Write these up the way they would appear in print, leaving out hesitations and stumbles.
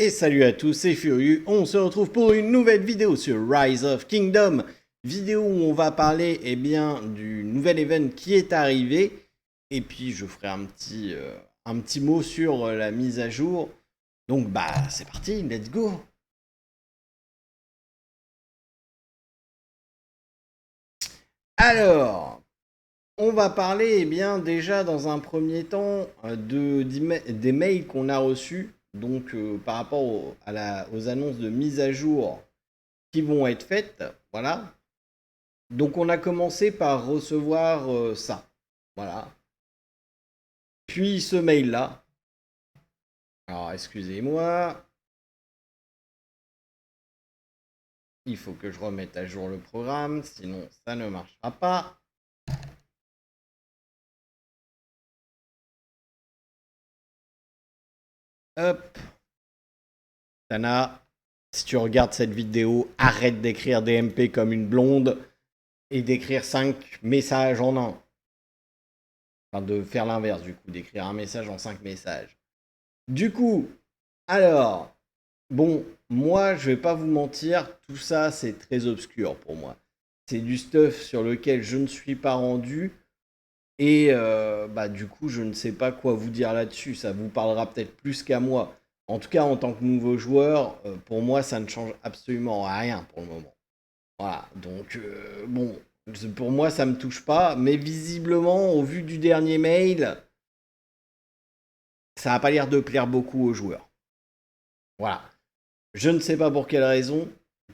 Et salut à tous, c'est Furieux, on se retrouve pour une nouvelle vidéo sur Rise of Kingdom. Vidéo où on va parler du nouvel event qui est arrivé. Et puis je ferai un petit mot sur la mise à jour. Donc bah c'est parti, let's go. Alors, on va parler déjà dans un premier temps des mails qu'on a reçus. Donc par rapport aux annonces de mise à jour qui vont être faites. Voilà. Donc on a commencé par recevoir ça. Voilà. Puis ce mail-là. Alors excusez-moi. Il faut que je remette à jour le programme, sinon ça ne marchera pas. Hop. Tana, si tu regardes cette vidéo, arrête d'écrire DMP comme une blonde et d'écrire 5 messages en un. Enfin, de faire l'inverse, du coup, d'écrire un message en 5 messages. Du coup, alors, bon, moi, je vais pas vous mentir, tout ça, c'est très obscur pour moi. C'est du stuff sur lequel je ne suis pas rendu. Et bah, du coup, je ne sais pas quoi vous dire là-dessus. Ça vous parlera peut-être plus qu'à moi. En tout cas, en tant que nouveau joueur, pour moi, ça ne change absolument rien pour le moment. Voilà, donc bon, pour moi, ça me touche pas. Mais visiblement, au vu du dernier mail, ça n'a pas l'air de plaire beaucoup aux joueurs. Voilà. Je ne sais pas pour quelle raison,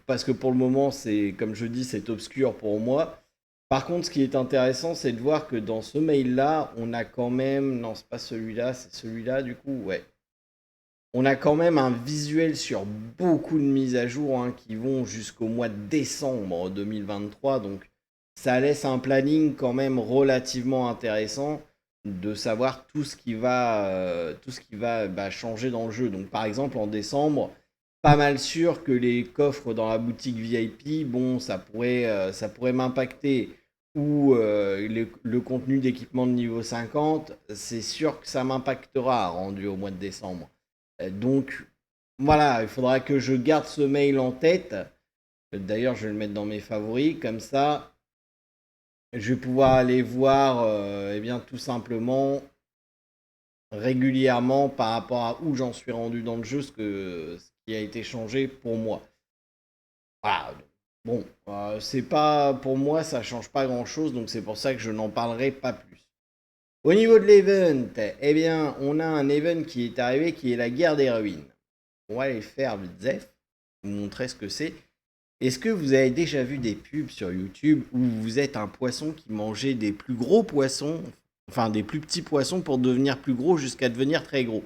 parce que pour le moment, c'est, comme je dis, c'est obscur pour moi. Par contre, ce qui est intéressant, c'est de voir que dans ce mail-là, on a quand même... Non, c'est pas celui-là, c'est celui-là, du coup, ouais. On a quand même un visuel sur beaucoup de mises à jour qui vont jusqu'au mois de décembre 2023. Donc, ça laisse un planning quand même relativement intéressant de savoir tout ce qui va changer dans le jeu. Donc, par exemple, en décembre, pas mal sûr que les coffres dans la boutique VIP, bon, ça pourrait m'impacter. Ou le contenu d'équipement de niveau 50, c'est sûr que ça m'impactera rendu au mois de décembre. Donc, voilà, il faudra que je garde ce mail en tête. D'ailleurs, je vais le mettre dans mes favoris. Comme ça, je vais pouvoir aller voir, tout simplement, régulièrement par rapport à où j'en suis rendu dans le jeu, ce qui a été changé pour moi. Voilà. Bon, c'est pas pour moi, ça change pas grand chose, donc c'est pour ça que je n'en parlerai pas plus. Au niveau de l'event, eh bien, on a un event qui est arrivé qui est la guerre des ruines. On va aller faire vite zef, vous montrer ce que c'est. Est-ce que vous avez déjà vu des pubs sur YouTube où vous êtes un poisson qui mangeait des plus gros poissons, enfin des plus petits poissons pour devenir plus gros jusqu'à devenir très gros?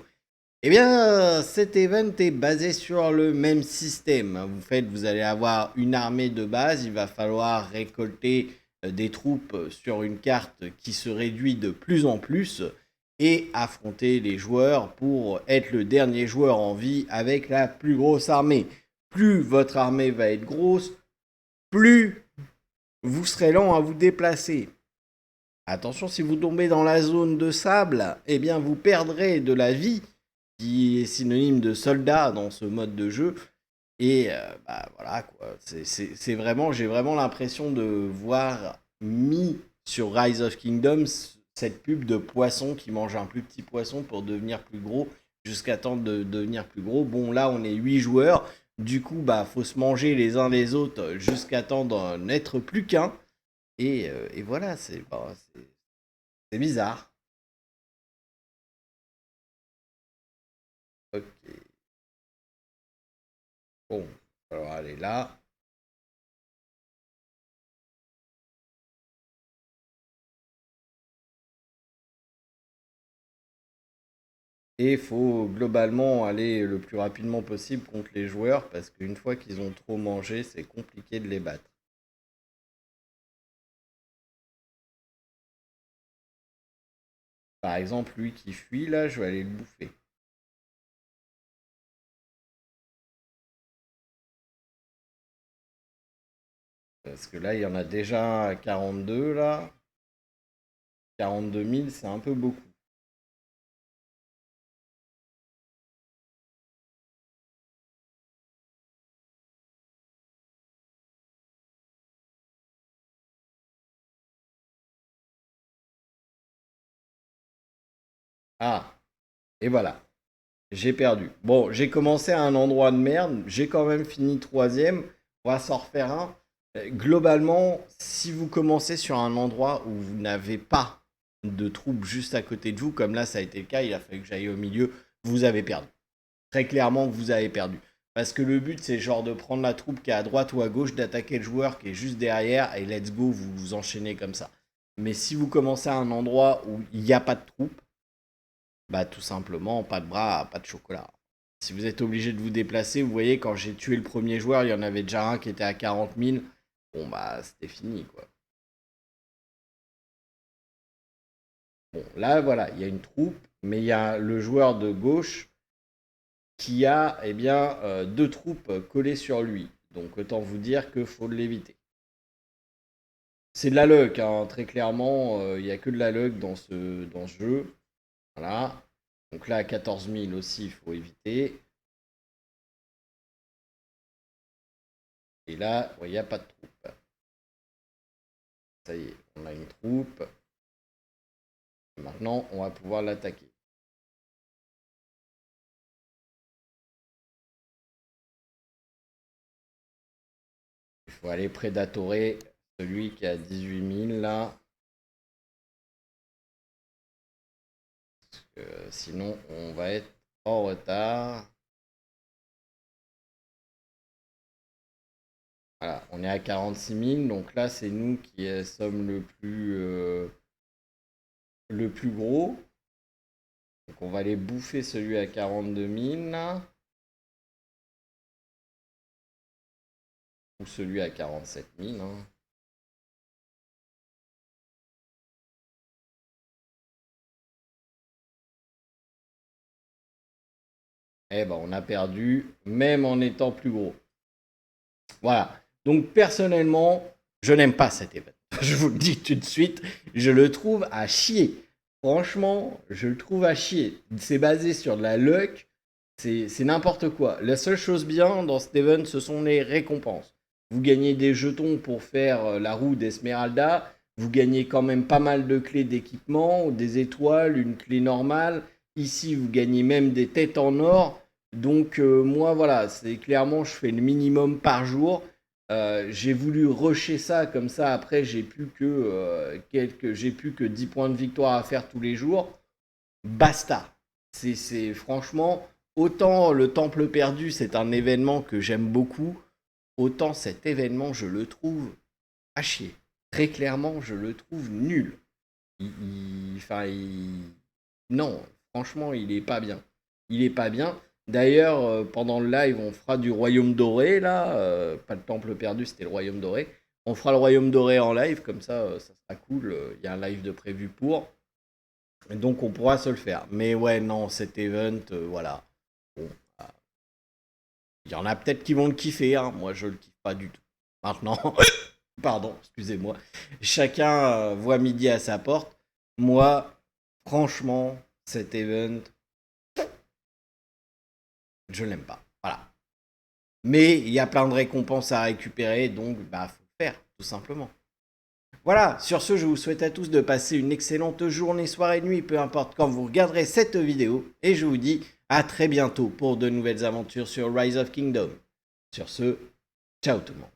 Eh bien, cet event est basé sur le même système. Vous allez avoir une armée de base, il va falloir récolter des troupes sur une carte qui se réduit de plus en plus et affronter les joueurs pour être le dernier joueur en vie avec la plus grosse armée. Plus votre armée va être grosse, plus vous serez lent à vous déplacer. Attention, si vous tombez dans la zone de sable, eh bien vous perdrez de la vie qui est synonyme de soldat dans ce mode de jeu. Et bah voilà quoi, c'est vraiment, j'ai vraiment l'impression de voir mis sur Rise of Kingdoms cette pub de poisson qui mange un plus petit poisson pour devenir plus gros jusqu'à temps de devenir plus gros. Bon là on est 8 joueurs, du coup bah faut se manger les uns les autres jusqu'à temps d'en être plus qu'un. Et voilà, c'est bizarre. Ok, bon, alors aller là. Et il faut globalement aller le plus rapidement possible contre les joueurs parce qu'une fois qu'ils ont trop mangé, c'est compliqué de les battre. Par exemple, lui qui fuit là, je vais aller le bouffer. Parce que là, il y en a déjà 42 là. 42 000, c'est un peu beaucoup. Ah, et voilà. J'ai perdu. Bon, j'ai commencé à un endroit de merde. J'ai quand même fini troisième. On va s'en refaire un. Globalement, si vous commencez sur un endroit où vous n'avez pas de troupes juste à côté de vous, comme là ça a été le cas, il a fallu que j'aille au milieu, vous avez perdu. Très clairement, vous avez perdu. Parce que le but, c'est genre de prendre la troupe qui est à droite ou à gauche, d'attaquer le joueur qui est juste derrière, et let's go, vous vous enchaînez comme ça. Mais si vous commencez à un endroit où il n'y a pas de troupe, bah tout simplement, pas de bras, pas de chocolat. Si vous êtes obligé de vous déplacer, vous voyez, quand j'ai tué le premier joueur, il y en avait déjà un qui était à 40 000. Bon, bah c'était fini, quoi. Bon, là, voilà, il y a une troupe, mais il y a le joueur de gauche qui a, eh bien, deux troupes collées sur lui. Donc autant vous dire qu'il faut l'éviter. C'est de la luck, hein, très clairement, il n'y a que de la luck dans ce jeu. Voilà. Donc là, à 14 000 aussi, il faut éviter. Et là, il n'y a pas de troupe. Ça y est, on a une troupe. Maintenant, on va pouvoir l'attaquer. Il faut aller prédatorer celui qui a 18 000 là. Sinon, on va être en retard. Voilà, on est à 46 000. Donc là, c'est nous qui sommes le plus gros. Donc on va aller bouffer celui à 42 000 là. Ou celui à 47 000. Hein. Eh ben, on a perdu, même en étant plus gros. Voilà. Donc, personnellement, je n'aime pas cet événement. Je vous le dis tout de suite, je le trouve à chier. Franchement, je le trouve à chier. C'est basé sur de la luck. C'est n'importe quoi. La seule chose bien dans cet event, ce sont les récompenses. Vous gagnez des jetons pour faire la roue d'Esmeralda. Vous gagnez quand même pas mal de clés d'équipement, des étoiles, une clé normale. Ici, vous gagnez même des têtes en or. Donc moi, voilà, c'est clairement, je fais le minimum par jour. J'ai voulu rusher ça comme ça. Après, j'ai plus que 10 points de victoire à faire tous les jours. Basta. C'est franchement, autant le Temple perdu, c'est un événement que j'aime beaucoup, autant cet événement, je le trouve à chier. Très clairement, je le trouve nul. Enfin, non, franchement, il est pas bien. Il est pas bien. D'ailleurs, pendant le live, on fera du Royaume Doré, là. Pas le Temple perdu, c'était le Royaume Doré. On fera le Royaume Doré en live, comme ça, ça sera cool. Il y a un live de prévu pour. Donc on pourra se le faire. Mais ouais, non, cet event, voilà. Bon, il y en a peut-être qui vont le kiffer, hein. Moi je le kiffe pas du tout. Maintenant, pardon, excusez-moi. Chacun voit midi à sa porte. Moi, franchement, cet event, je l'aime pas. Voilà. Mais il y a plein de récompenses à récupérer, donc bah faut le faire, tout simplement. Voilà, sur ce, je vous souhaite à tous de passer une excellente journée, soirée, nuit, peu importe quand vous regarderez cette vidéo. Et je vous dis à très bientôt pour de nouvelles aventures sur Rise of Kingdom. Sur ce, ciao tout le monde.